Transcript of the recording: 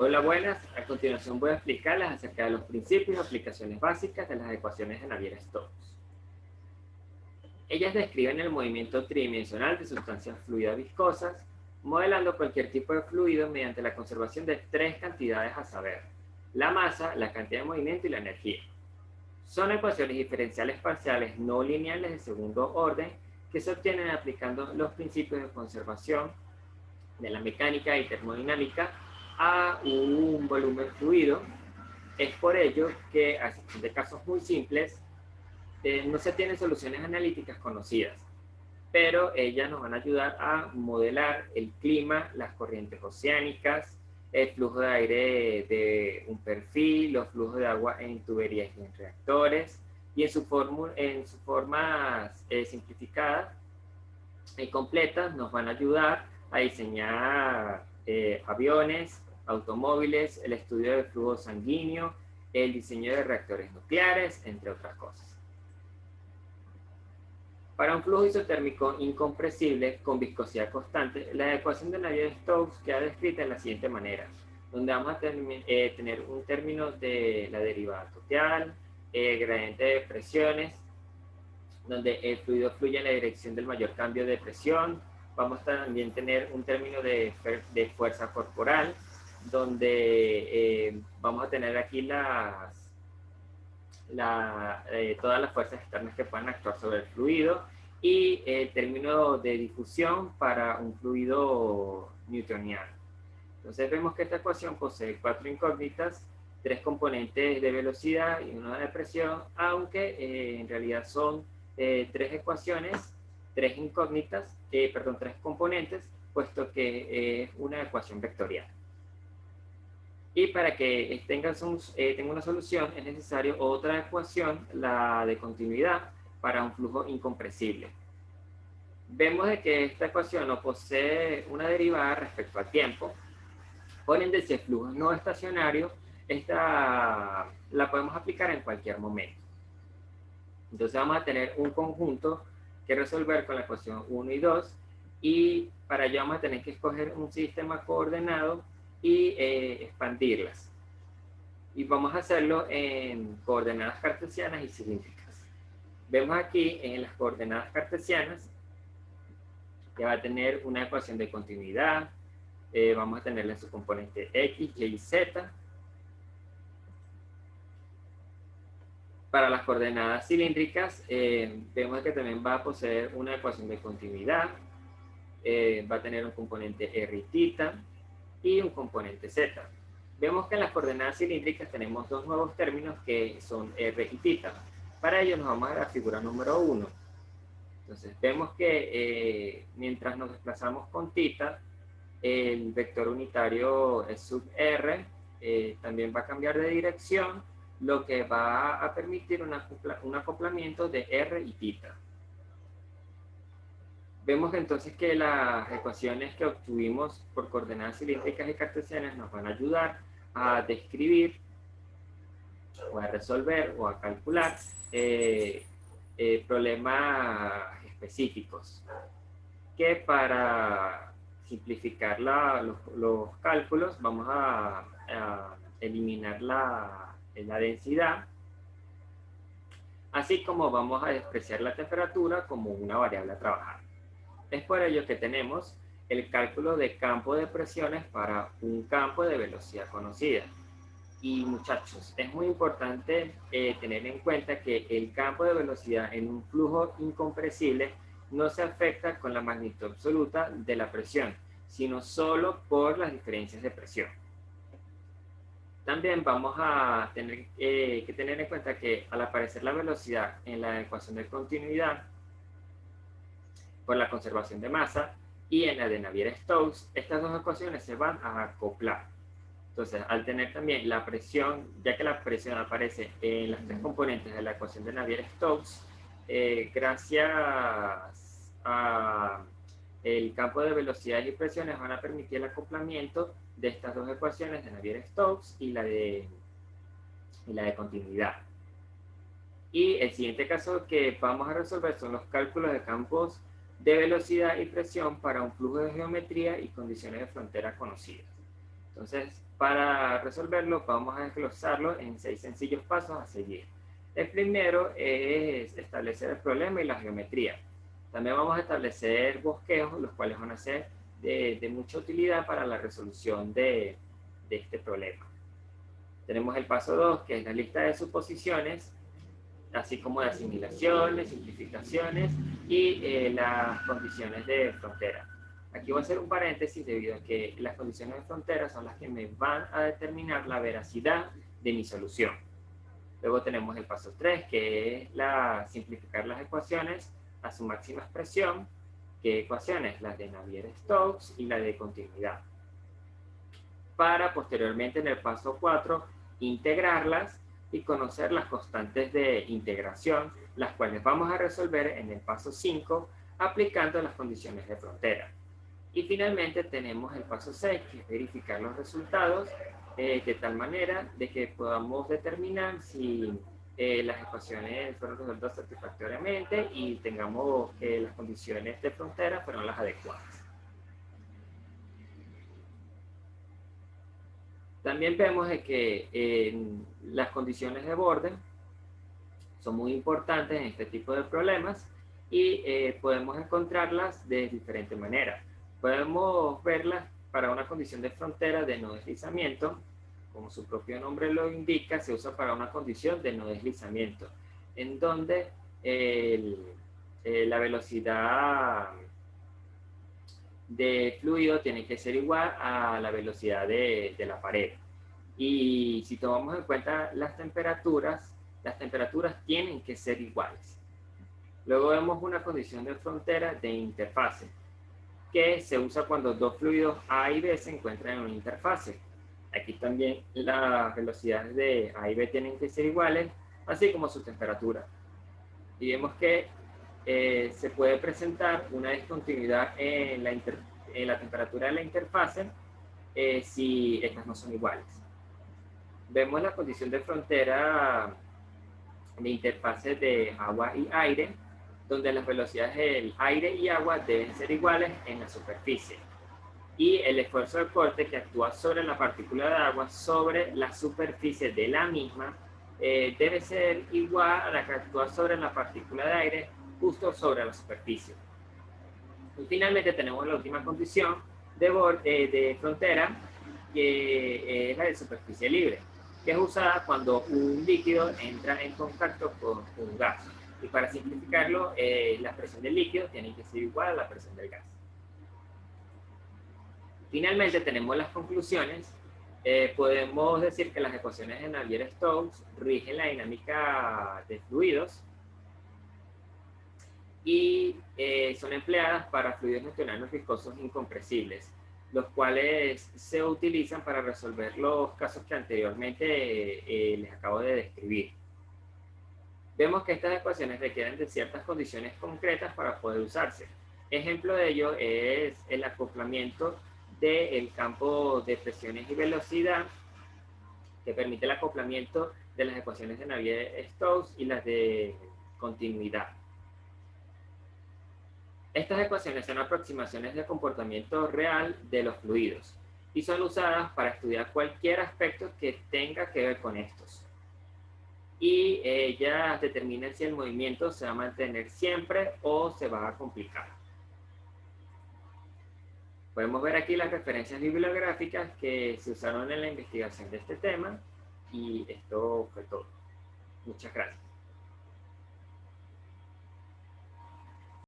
Hola, buenas. A continuación voy a explicarles acerca de los principios y aplicaciones básicas de las ecuaciones de Navier-Stokes. Ellas describen el movimiento tridimensional de sustancias fluidas viscosas, modelando cualquier tipo de fluido mediante la conservación de tres cantidades a saber: la masa, la cantidad de movimiento y la energía. Son ecuaciones diferenciales parciales no lineales de segundo orden que se obtienen aplicando los principios de conservación de la mecánica y termodinámica a un volumen fluido. Es por ello que, a excepción de casos muy simples, no se tienen soluciones analíticas conocidas, pero ellas nos van a ayudar a modelar el clima, las corrientes oceánicas, el flujo de aire de un perfil, los flujos de agua en tuberías y en reactores, y en sus formas simplificadas y completas nos van a ayudar a diseñar aviones, automóviles, el estudio del flujo sanguíneo, el diseño de reactores nucleares, entre otras cosas. Para un flujo isotérmico incompresible con viscosidad constante, la ecuación de Navier-Stokes queda descrita de la siguiente manera, donde vamos a tener un término de la derivada total, gradiente de presiones, donde el fluido fluye en la dirección del mayor cambio de presión. Vamos a también tener un término de fuerza corporal, donde vamos a tener aquí todas las fuerzas externas que puedan actuar sobre el fluido, y el término de difusión para un fluido newtoniano. Entonces vemos que esta ecuación posee cuatro incógnitas, tres componentes de velocidad y una de presión, aunque en realidad son tres ecuaciones, tres incógnitas, tres componentes, puesto que es una ecuación vectorial. Y para que tenga una solución es necesario otra ecuación, la de continuidad, para un flujo incompresible. Vemos de que esta ecuación no posee una derivada respecto al tiempo. Por ende, si el flujo es no estacionario, esta la podemos aplicar en cualquier momento. Entonces vamos a tener un conjunto que resolver con la ecuación 1 y 2, y para ello vamos a tener que escoger un sistema coordenado y expandirlas. Y vamos a hacerlo en coordenadas cartesianas y cilíndricas. Vemos aquí en las coordenadas cartesianas que va a tener una ecuación de continuidad, vamos a tenerla en su componente X, Y y Z. Para las coordenadas cilíndricas, vemos que también va a poseer una ecuación de continuidad, va a tener un componente R y θ y un componente Z. Vemos que en las coordenadas cilíndricas tenemos dos nuevos términos que son R y θ. Para ello nos vamos a la figura número 1. Entonces vemos que mientras nos desplazamos con θ, el vector unitario es sub R, también va a cambiar de dirección, lo que va a permitir un acoplamiento de R y θ. Vemos entonces que las ecuaciones que obtuvimos por coordenadas cilíndricas y cartesianas nos van a ayudar a describir o a resolver o a calcular problemas específicos, que para simplificar los cálculos vamos a eliminar la densidad, así como vamos a despreciar la temperatura como una variable a trabajar. Es por ello que tenemos el cálculo de campo de presiones para un campo de velocidad conocida. Y muchachos, es muy importante tener en cuenta que el campo de velocidad en un flujo incompresible no se afecta con la magnitud absoluta de la presión, sino solo por las diferencias de presión. También vamos a tener que tener en cuenta que al aparecer la velocidad en la ecuación de continuidad por la conservación de masa y en la de Navier-Stokes, estas dos ecuaciones se van a acoplar. Entonces, al tener también la presión, ya que la presión aparece en las tres componentes de la ecuación de Navier-Stokes, gracias a el campo de velocidades y presiones van a permitir el acoplamiento de estas dos ecuaciones de Navier-Stokes y la de continuidad. Y el siguiente caso que vamos a resolver son los cálculos de campos de velocidad y presión para un flujo de geometría y condiciones de frontera conocidas. Entonces, para resolverlo, vamos a desglosarlo en 6 sencillos pasos a seguir. El primero es establecer el problema y la geometría. También vamos a establecer bosquejos, los cuales van a ser de mucha utilidad para la resolución de este problema. Tenemos el paso 2, que es la lista de suposiciones, así como de asimilaciones, simplificaciones y las condiciones de frontera. Aquí voy a hacer un paréntesis debido a que las condiciones de frontera son las que me van a determinar la veracidad de mi solución. Luego tenemos el paso 3, que es simplificar las ecuaciones a su máxima expresión. ¿Qué ecuaciones? Las de Navier-Stokes y la de continuidad. Para posteriormente en el paso 4 integrarlas y conocer las constantes de integración, las cuales vamos a resolver en el paso 5 aplicando las condiciones de frontera. Y finalmente tenemos el paso 6, que es verificar los resultados de tal manera de que podamos determinar si las ecuaciones fueron resueltas satisfactoriamente y tengamos que las condiciones de frontera fueron las adecuadas. También vemos de que las condiciones de borde son muy importantes en este tipo de problemas y podemos encontrarlas de diferentes maneras. Podemos verlas para una condición de frontera de no deslizamiento, como su propio nombre lo indica, se usa para una condición de no deslizamiento, en donde la velocidad de fluido tiene que ser igual a la velocidad de la pared. Y si tomamos en cuenta las temperaturas tienen que ser iguales. Luego vemos una condición de frontera de interfase, que se usa cuando dos fluidos A y B se encuentran en una interfase. Aquí también las velocidades de A y B tienen que ser iguales, así como su temperatura. Y vemos que se puede presentar una discontinuidad en la temperatura de la interfase si estas no son iguales. Vemos la condición de frontera de interfase de agua y aire, donde las velocidades del aire y agua deben ser iguales en la superficie. Y el esfuerzo de corte que actúa sobre la partícula de agua sobre la superficie de la misma debe ser igual a la que actúa sobre la partícula de aire justo sobre la superficie. Y finalmente tenemos la última condición de frontera, que es la de superficie libre, que es usada cuando un líquido entra en contacto con un gas. Y para simplificarlo, la presión del líquido tiene que ser igual a la presión del gas. Finalmente tenemos las conclusiones. Podemos decir que las ecuaciones de Navier-Stokes rigen la dinámica de fluidos y son empleadas para fluidos newtonianos viscosos incompresibles, los cuales se utilizan para resolver los casos que anteriormente les acabo de describir. Vemos que estas ecuaciones requieren de ciertas condiciones concretas para poder usarse. Ejemplo de ello es el acoplamiento del campo de presiones y velocidad, que permite el acoplamiento de las ecuaciones de Navier-Stokes y las de continuidad. Estas ecuaciones son aproximaciones de comportamiento real de los fluidos y son usadas para estudiar cualquier aspecto que tenga que ver con estos. Y ellas determinan si el movimiento se va a mantener siempre o se va a complicar. Podemos ver aquí las referencias bibliográficas que se usaron en la investigación de este tema y esto fue todo. Muchas gracias.